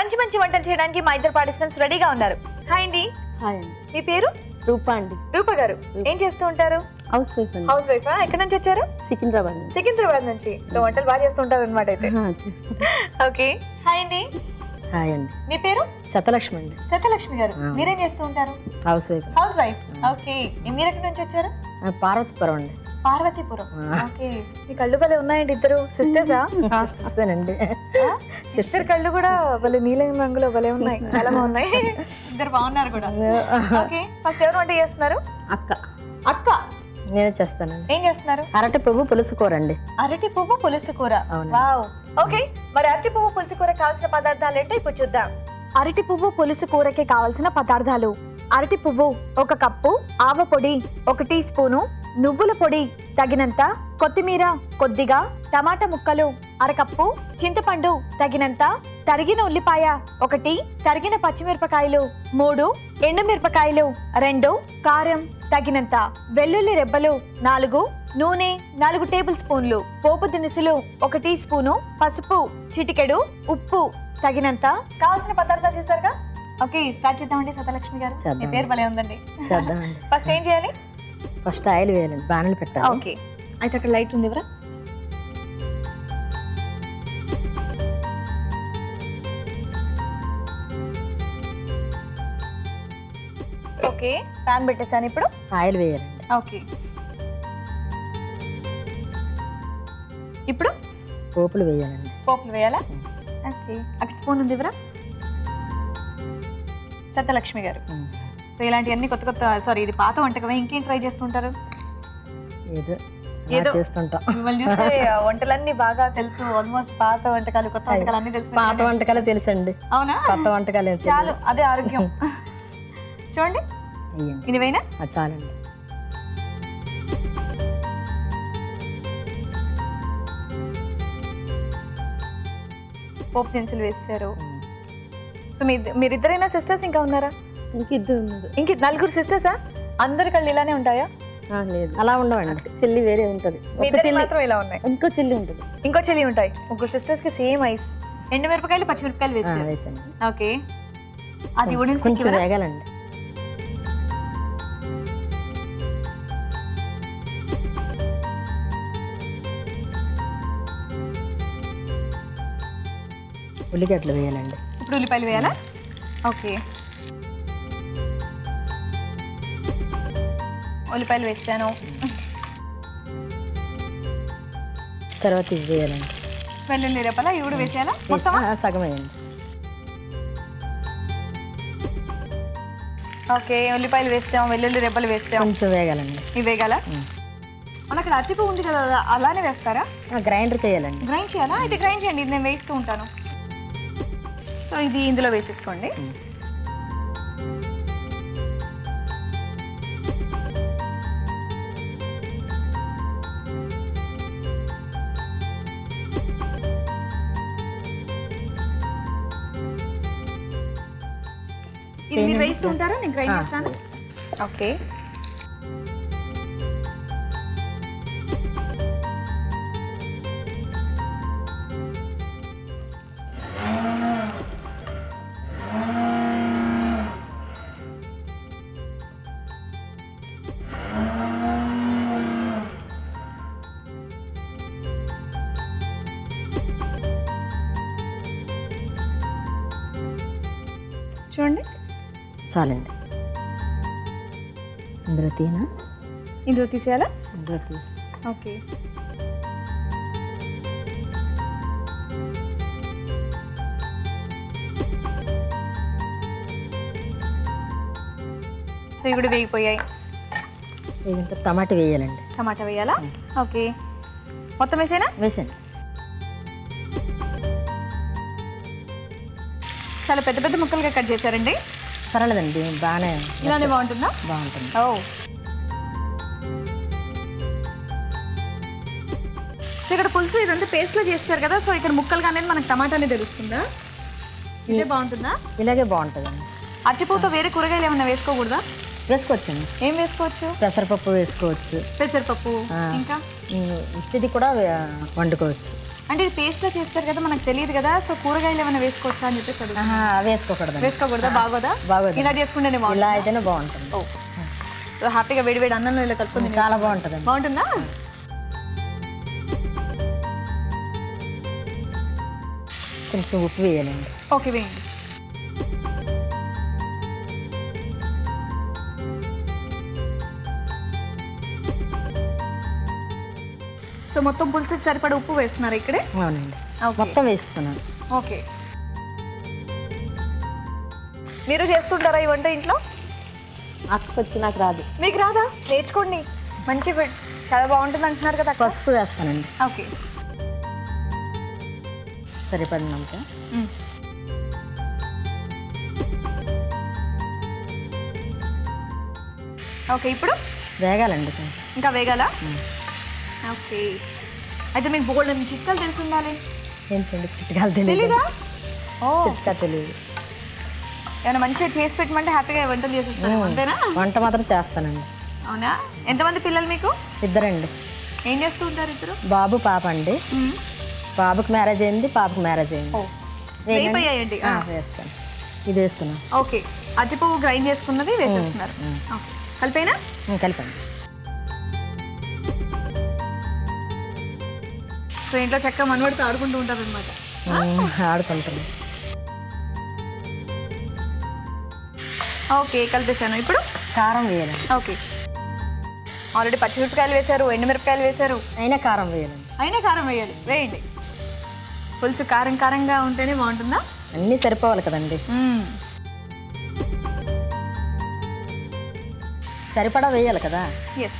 మంచి మంచి వంటలు చేయడానికి మా ఇద్దరు పార్టిసిపెంట్స్ రెడీగా ఉన్నారు. హాయ్ అండి. హాయ్ అండి. మీ పేరు? రూపా అండి. రూప గారు ఏం చేస్తూ ఉంటారు? హౌస్ వైఫ్ అండి. హౌస్ వైఫా? ఎక్కడి నుంచి వచ్చారు? సికింద్రాబాద్. సికింద్రాబాద్ నుంచి. సో వంటలు బాగా చేస్తూ ఉంటారు అనమాట అయితే. ఓకే. హాయ్ అండి. హాయ్ అండి. మీ పేరు? శతలక్ష్మి అండి. శతలక్ష్మి గారు మీరేం చేస్తూ ఉంటారు? House wife. House wife. Okay. మీరు ఎక్కడి నుంచి వచ్చారు? పార్వతీపురం అండి. పార్వతీపురం. ఓకే. మీ కళ్ళు భలే ఉన్నాయండి. ఇద్దరు సిస్టర్సా? అండి. సిస్టర్ కళ్ళు కూడా భలే నీలం రంగులో భలే ఉన్నాయి. చాలా బాగున్నాయి. ఇద్దరు బాగున్నారు కూడా. ఓకే. ఫస్ట్ ఎవరు వంట చేస్తున్నారు? అక్క. అక్క నేనే చేస్తానండి. ఏం చేస్తున్నారు? అరటి పువ్వు పులుసు కూర అండి. అరటి పువ్వు పులుసు కూర. వావ్. ఓకే. మరి అరటి పువ్వు పులుసు కూర కావాల్సిన పదార్థాలు ఏంటో ఇప్పుడు చూద్దాం. అరటి పువ్వు పులుసు కూరకి కావాల్సిన పదార్థాలు: అరటి పువ్వు 1 కప్పు, ఆవ పొడి 1 టీ స్పూను, నువ్వుల పొడి తగినంత, కొత్తిమీర కొద్దిగా, టమాటా ముక్కలు 1/2 కప్పు, చింతపండు తగినంత, తరిగిన ఉల్లిపాయ 1, తరిగిన పచ్చిమిరపకాయలు 3, ఎండుమిరపకాయలు 2, కారం తగినంత, వెల్లుల్లి రెబ్బలు 4, నూనె 4 టేబుల్ స్పూన్లు, పోపు దినుసులు 1 టీ స్పూను, పసుపు చిటికెడు, ఉప్పు తగినంత. కావాల్సిన పదార్థాలు చూసారుగా. ఓకే, స్టార్ట్ చేద్దామండి. శతలక్ష్మి గారు మీ పేరు భలే ఉందండి. ఫస్ట్ ఏం చేయాలి? ఫస్ట్ ఆయిల్ వేయాలండి, బాణలు పెట్టాలి. ఓకే. అయితే అక్కడ లైట్ ఉంది ఎవరా? ఓకే, ప్యాన్ పెట్టేసాను. ఇప్పుడు ఆయిల్ వేయాలండి. ఓకే. ఇప్పుడు పోపులు వేయాలండి. పోపులు వేయాలా? ఓకే. అక్కడ స్పూన్ ఉంది ఎవరా? శతలక్ష్మి గారు. సో ఇలాంటివన్నీ కొత్త కొత్త, సారీ ఇది పాత వంటకమే. ఇంకేం ట్రై చేస్తుంటారు? ఏదో చేస్తుంటాం. మిమ్మల్ని చూస్తే వంటలన్నీ బాగా తెలుసు. ఆల్మోస్ట్ పాత వంటకాలు కొత్త వంటకాలు అన్ని తెలుసు. పాత వంటకాలు తెలుసండి. అవునా? కొత్త వంటకాలు చాలు, అదే ఆరోగ్యం. చూడండి, ఇది వేయనా? చాలండి. పోపు దినుసులు వేసారు. సో మీరిద్దరైనా సిస్టర్స్ ఇంకా ఉన్నారా? ఇంకిద్దరు ఉన్నారు. ఇంక 4 సిస్టర్సా? అందరి కళ్ళు ఇలానే ఉంటాయా? లేదు, అలా ఉండవండి. చెల్లి వేరే ఉంటది. మాత్రం ఇలా ఉన్నాయి. ఇంకో చెల్లి ఉంటుంది. ఇంకో చెల్లి ఉంటాయి. 3 సిస్టర్స్ కి సేమ్ ఐస్. ఎండుమిరపకాయలు పచ్చిమిరపకాయలు వేసాను. ఓకే. అది కొంచెం వేగాలండి. ఉల్లిగడ్డలు వేయాలండి. ఇప్పుడు ఉల్లిపాయలు వేయాలా? ఓకే. ఉల్లిపాయలు వేసాను. తర్వాత ఇది వేయాలండి. వెల్లుల్లి రెప్పలా ఇవి కూడా వేసేయాలా? మొత్తం సగం వేయండి. ఓకే, ఉల్లిపాయలు వేసాం, వెల్లుల్లి రెబ్బలు వేసాం. కొంచెం వేగాలండి. ఇవి వేగాల? మన అక్కడ అరటిపు ఉంది కదా, అలానే వేస్తారా? గ్రైండర్ చేయాలండి. గ్రైండ్ చేయాలా? అయితే గ్రైండ్ చేయండి. ఇది నేను వేస్తూ ఉంటాను. సో ఇది ఇందులో వేసేసుకోండి. ఇది మీరు వేస్తూ ఉంటారా? నేను గ్రైండ్ చేస్తాను. ఓకే. చూడండి, చాలండి. ఇందులో తీనా? ఇందులో తీసేయాలా? ఇందులో తీసి. ఓకే. సో ఇవి కూడా వేగిపోయాయి. వేగిన టమాటా వేయాలండి. టమాటా వేయాలా? ఓకే. మొత్తం వేసేనా? వేసాను. చాలా పెద్ద పెద్ద ముక్కలుగా కట్ చేశారండి. పర్వాలేదండి, బాగానే. ఇలానే బాగుంటుందా? బాగుంటుంది. ఓ, సో ఇక్కడ పులుసు ఇదంతా పేస్ట్లో చేస్తారు కదా, సో ఇక్కడ ముక్కలుగా అనేది మనకు టమాటానే తెలుస్తుందా? ఇదే బాగుంటుందా? ఇలాగే బాగుంటుందండి. అరటిపూతో వేరే కూరగాయలు ఏమన్నా వేసుకోకూడదా? వేసుకోవచ్చండి. ఏం వేసుకోవచ్చు? పెసరపప్పు వేసుకోవచ్చు. పెసరపప్పు, ఇంకా ఇది కూడా వండుకోవచ్చు. అంటే ఇది పేస్ట్ లో చేస్తారు కదా, మనకు తెలియదు కదా, సో కూరగాయలు ఏమైనా వేసుకోవచ్చా అని చెప్పేసి అడుగుతాను. వేసుకోకూడదు. వేసుకోకూడదా? బాగోదా? బాగోదు. ఇలా చేసుకుంటేనే బాగుంటుంది. ఇలా అయితేనే బాగుంటుంది. ఓ, సో హ్యాపీగా వేడి వేడి అన్నంలో ఇలా కలుపుకొని చాలా బాగుంటుంది. బాగుంటుందా? కొంచెం ఉప్పు వేయాలండి. ఓకే, వేయండి. సో మొత్తం పులుసుకి సరిపడా ఉప్పు వేస్తున్నారు ఇక్కడే? అవునండి, మొత్తం వేస్తున్నాను. ఓకే. మీరు చేస్తుంటారా ఈ వంట ఇంట్లో? అక్కకొచ్చి నాకు రాదు. మీకు రాదా? నేర్చుకోండి, మంచి చాలా బాగుంటుంది అంటున్నారు కదా. పసుపు వేస్తానండి. ఓకే, సరిపడినంత. ఓకే, ఇప్పుడు వేగాలండి. ఇంకా వేగాలా? ఓకే, అయితే మీకు బోల్డ్ అని చిట్కాలు తెలిసి ఉండాలి. ఏంటండి చిట్కాలు? తెలీదా? ఓ, చిట్కా తెలియదు. ఏమైనా మంచిగా చేసి పెట్టమంటే హ్యాపీగా వంటలు చేసేస్తాను, అంతేనా? వంట మాత్రం చేస్తానండి. అవునా? ఎంతమంది పిల్లలు మీకు? ఇద్దరండి. ఏం చేస్తూ ఉంటారు ఇద్దరు? బాబు పాప అండి. బాబుకి మ్యారేజ్ అయింది, పాపకి మ్యారేజ్ అయింది. వేయండి. వేస్తాను. ఇది వేస్తున్నాను. ఓకే, అతి పువ్వు గ్రైండ్ చేసుకున్నది వేసేస్తున్నారు. కలిపేనా? కలిపండి. సో ఇంట్లో చక్కగా మనవడితో ఆడుకుంటూ ఉంటారు అనమాట. ఆడుకుంటాను. ఓకే, కలిపేసాను. ఇప్పుడు కారం వేయాలి. ఓకే, ఆల్రెడీ పచ్చిమిరపకాయలు వేశారు, ఎండుమిరపకాయలు వేశారు, అయినా కారం వేయాలండి. అయినా కారం వేయాలి. వేయండి. పులుసు కారం కారంగా ఉంటేనే బాగుంటుందా? అన్నీ సరిపోవాలి కదండి. సరిపడా వేయాలి కదా. ఎస్.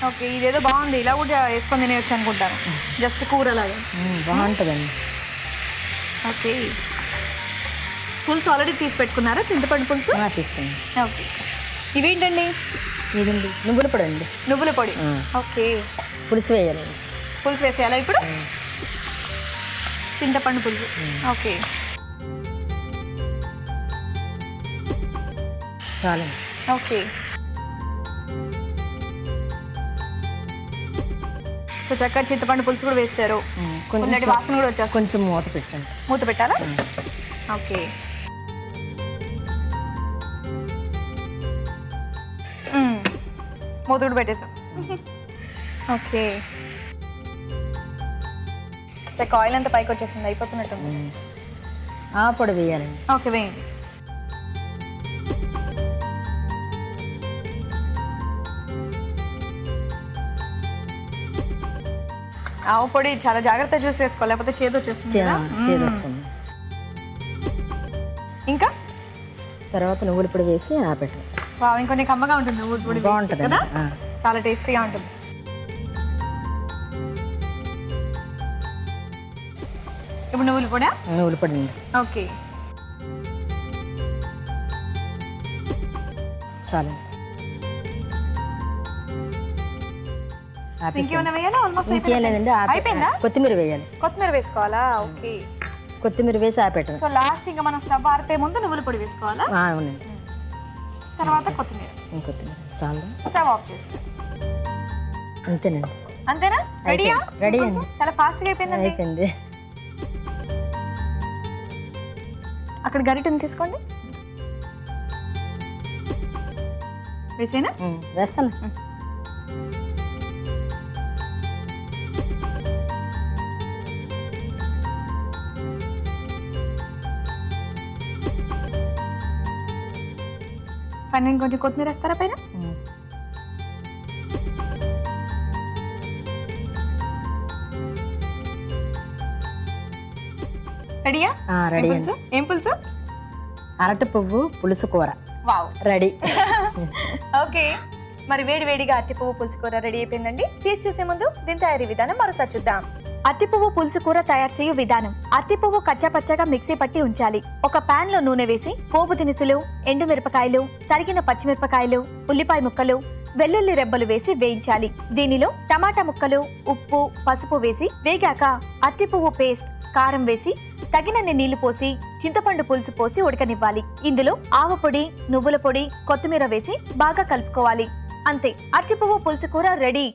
ఓకే, ఇదేదో బాగుంది, ఇలా కూడా వేసుకొని తినేయచ్చు అనుకుంటాను, జస్ట్ కూరలాగా. బాగుంటుందండి. ఓకే, పులుసు ఆల్రెడీ తీసి పెట్టుకున్నారా? చింతపండు పులుసు తీసుకున్నాను. ఓకే, ఇవేంటండి? ఇదండి నువ్వుల పొడి అండి. నువ్వుల పొడి. ఓకే, పులుసు వేయాలండి. పులుసు వేసేయాలా ఇప్పుడు? చింతపండు పులుసు. ఓకే, చాలు. ఓకే, సో చక్కగా చింతపండు పులుసు కూడా వేస్తారు. కొంచెం వాసన కూడా వచ్చేస్తుంది. కొంచెం మూత పెట్టండి. మూత పెట్టాలా? ఓకే, మూత కూడా పెట్టేసాం. ఓకే, ఆయిల్ అంతా పైకి వచ్చేసింది, అయిపోతున్నట్టుంది. ఆ పొడి వేయాలండి. ఓకే, వేయండి. ఆవు పొడి చాలా జాగ్రత్తగా చూసి వేసుకోవాలి, లేకపోతే చేదు వచ్చేస్తుంది. చేదు వస్తుంది. ఇంకా తర్వాత నువ్వుల పొడి వేసి ఆపెట్టాలి. ఇంకొన్ని కమ్మగా ఉంటుంది నువ్వుల పొడి. బాగుంటుంది కదా, చాలా టేస్టీగా ఉంటుంది. ఇప్పుడు నువ్వుల పొడి. నువ్వుల పొడి అండి. ఓకే, చాలు. ఇంకేమైనా వేయాలా? ఆల్మోస్ట్ ఇంకేలేదండి. అయిపోయిందా? కొత్తిమీర వేయాలి. కొత్తిమీర వేసుకోవాలా? ఓకే, కొత్తిమీర వేసి ఆపెట్టాలి. సో లాస్ట్ ఇంకా మనం స్టవ్ ఆరితే ముందు నువ్వుల పొడి వేసుకోవాలా? అవునండి. తర్వాత కొత్తిమీర. కొత్తిమీర చాలు. స్టవ్ ఆఫ్ చేస్తాం. అంతేనండి. అంతేనా? రెడీయా? రెడీ అండి. చాలా ఫాస్ట్గా అయిపోయింది. అయిపోయింది. అక్కడ గరిటెని తీసుకోండి. వేసేనా? వేస్తాను. పైన కొంచెం కొత్తిమీర వేస్తారా పైన? రెడీయా? రెడీ. ఏం పులుసు? అరటి పువ్వు పులుసు కూర. Wow, ready. ఓకే, మరి వేడి వేడిగా అరటి పువ్వు పులుసు కూర రెడీ అయిపోయిందండి. తీసి చూసే ముందు దీని తయారీ విధానం మరోసారి చూద్దాం. అరటి పువ్వు పులుసు కూర తయారు చేయు విధానం. అరటి పువ్వు కచ్చాపచ్చగా మిక్సీ పట్టి ఉంచాలి. ఒక పాన్ లో నూనె వేసి పోపు దినుసులు, ఎండు మిరపకాయలు, తరిగిన పచ్చిమిరపకాయలు, ఉల్లిపాయ ముక్కలు, వెల్లుల్లి రెబ్బలు వేసి వేయించాలి. దీనిలో టమాటా ముక్కలు, ఉప్పు, పసుపు వేసి వేగాక అరటి పువ్వు పేస్ట్, కారం వేసి తగినన్ని నీళ్లు పోసి చింతపండు పులుసు పోసి ఉడకనివ్వాలి. ఇందులో ఆవపొడి, నువ్వుల పొడి, కొత్తిమీర వేసి బాగా కలుపుకోవాలి. అంతే, అరటి పువ్వు పులుసు కూర రెడీ.